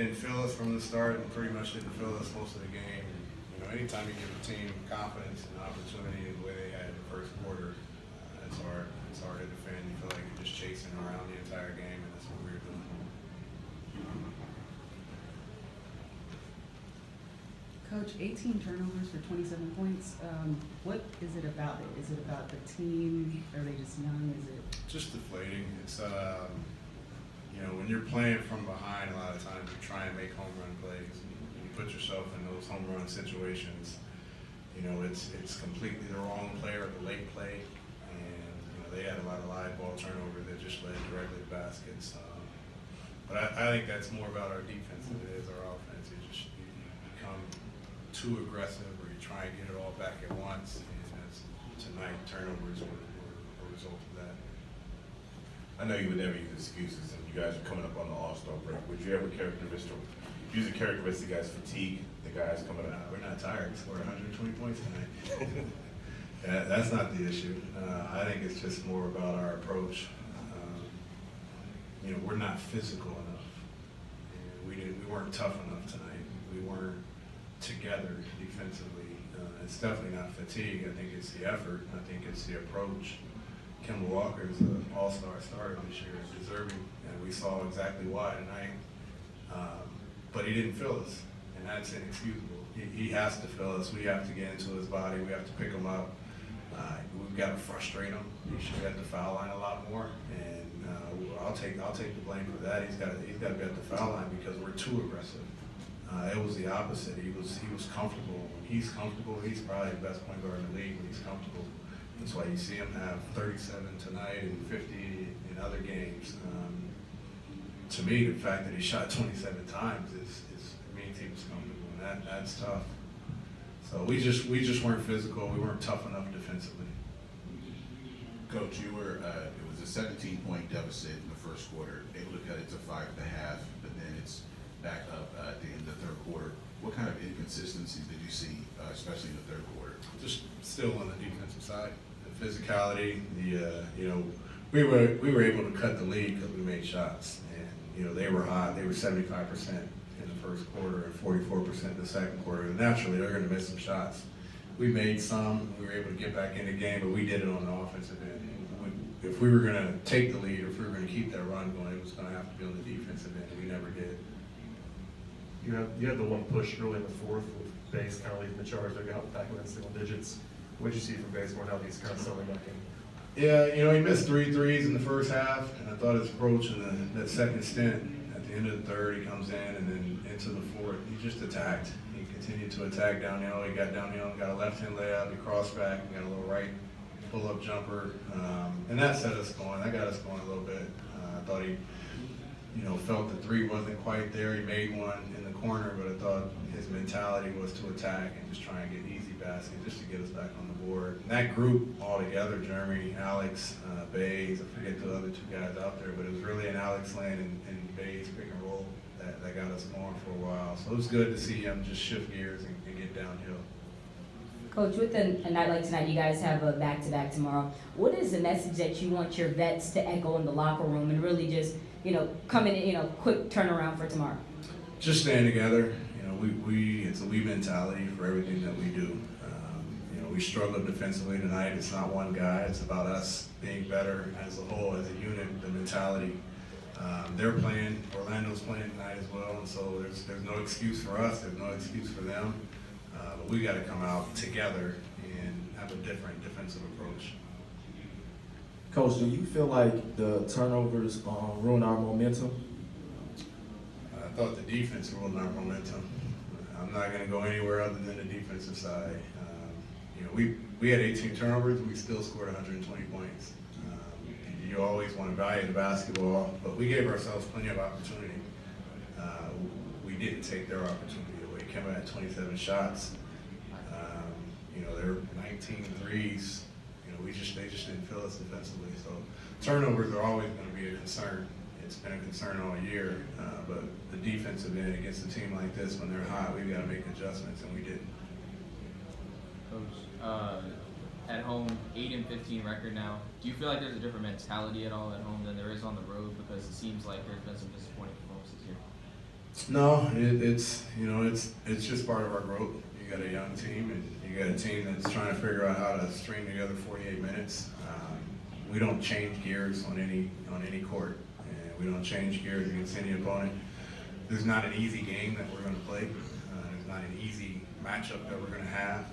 Didn't feel us from the start and pretty much didn't feel us most of the game. And, anytime you give a team confidence and opportunity the way they had in the first quarter, it's hard. It's hard to defend. You feel like you're just chasing around the entire game, and that's what we were doing. Coach, 18 turnovers for 27 points. What is it about it? Is it about the team? Are they just young? Is it just deflating? It's when you're playing from behind, a lot of times you try and make home run plays. You put yourself in those home run situations. It's completely the wrong play or the late play, and they had a lot of live ball turnover that just led directly to baskets. But I think that's more about our defense than it is our offense. You become too aggressive, or you try and get it all back at once. And tonight, turnovers were a result of that. I know you would never use excuses, and you guys are coming up on the All-Star break. Would you ever use a characteristic as fatigue, the guys coming up? We're not tired. We scored 120 points tonight. That's not the issue. I think it's just more about our approach. We're not physical enough. And we weren't tough enough tonight. We weren't together defensively. It's definitely not fatigue. I think it's the effort. I think it's the approach. Kemba Walker is an all-star starter this year, deserving, and we saw exactly why tonight. But he didn't fill us, and that's inexcusable. He has to fill us. We have to get into his body. We have to pick him up. We've got to frustrate him. He should be at the foul line a lot more, and I'll take the blame for that. He's got to be at the foul line because we're too aggressive. It was the opposite. He was comfortable. When he's comfortable, he's probably the best point guard in the league when he's comfortable. That's why you see him have 37 tonight and 50 in other games. To me, the fact that he shot 27 times means he was comfortable, and that's tough. So we just weren't physical. We weren't tough enough defensively. Coach, it was a 17-point deficit in the first quarter, able to cut it to 5.5, but then it's back up at the end of the third quarter. What kind of inconsistencies did you see, especially in the third quarter? Just still on the defensive side, the physicality. We were able to cut the lead because we made shots, and they were hot. They were 75% in the first quarter and 44% in the second quarter. And naturally, they're going to miss some shots. We made some. We were able to get back in the game, but we did it on the offensive end. If we were going to take the lead, or if we were going to keep that run going, it was going to have to be on the defensive end. We never did. You had the one push early in the fourth with Bass kind of leading the charge. They got back in single digits. What did you see from Bazemore now that he's kind of settling back in? Yeah, he missed 3 threes in the first half, and I thought his approach in that second stint, at the end of the third, he comes in, and then into the fourth, he just attacked. He continued to attack downhill. He got downhill, got a left-hand layup, he crossed back, got a little right pull-up jumper, and that set us going. That got us going a little bit. I thought he felt the three wasn't quite there. He made one in the corner, but I thought his mentality was to attack and just try and get easy baskets just to get us back on the board. And that group all together, Jeremy, Alex, Bays, I forget the other two guys out there, but it was really an Alex Lane and Bays pick and roll that got us going for a while. So it was good to see him just shift gears and get downhill. Coach, with a night like tonight, you guys have a back-to-back tomorrow. What is the message that you want your vets to echo in the locker room and really just, come in, quick turnaround for tomorrow? Just staying together. It's a we mentality for everything that we do. We struggled defensively tonight. It's not one guy. It's about us being better as a whole, as a unit, the mentality. They're playing, Orlando's playing tonight as well, and so there's no excuse for us. There's no excuse for them. But we got to come out together and have a different defensive approach. Coach, do you feel like the turnovers ruin our momentum? I thought the defense ruined our momentum. I'm not going to go anywhere other than the defensive side. We had 18 turnovers, and we still scored 120 points. You always want to value the basketball, but we gave ourselves plenty of opportunity. We didn't take their opportunity away. Kemba had 27 shots. There were 19 threes. They just didn't fill us defensively. So turnovers are always going to be a concern. It's been a concern all year, but the defensive end against a team like this, when they're hot, we've got to make adjustments, and we didn't. Coach, at home, 8-15 record now. Do you feel like there's a different mentality at all at home than there is on the road? Because it seems like there's been some disappointing performances here. No, it's just part of our growth. You got a young team, and you got a team that's trying to figure out how to string together 48 minutes. We don't change gears on any court, and we don't change gears against any opponent. There's not an easy game that we're going to play. There's not an easy matchup that we're going to have.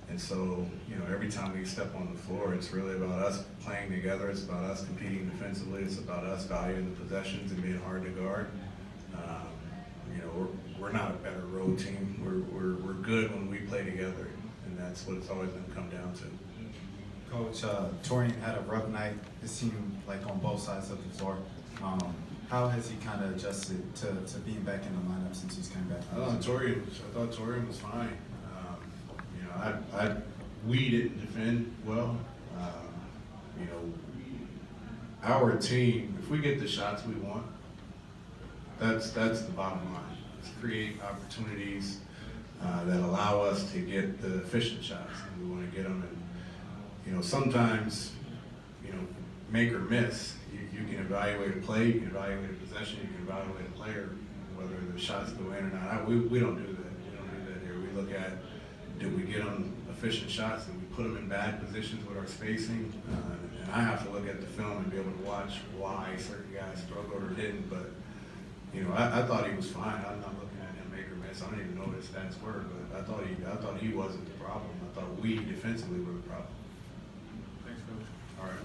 And so, every time we step on the floor, it's really about us playing together. It's about us competing defensively. It's about us valuing the possessions and being hard to guard. We're not a better road team. We're good when we play together, and that's what it's always going to come down to. Coach, Torian had a rough night. It seemed like on both sides of the floor. How has he kind of adjusted to being back in the lineup since he's come back? I thought Torian was fine. We didn't defend well. Our team, if we get the shots we want, that's the bottom line. It's create opportunities that allow us to get the efficient shots, and we want to get them. And sometimes, make or miss. You can evaluate a play, you can evaluate a possession, you can evaluate a player, whether the shots go in or not. We don't do that. We don't do that here. We look at, did we get them efficient shots, and we put them in bad positions with our spacing. And I have to look at the film and be able to watch why certain guys struggled or didn't. But I thought he was fine. I'm not looking at him make or miss. I don't even know what his stats were, but I thought he wasn't the problem. I thought we defensively were the problem. Thanks, Coach. All right.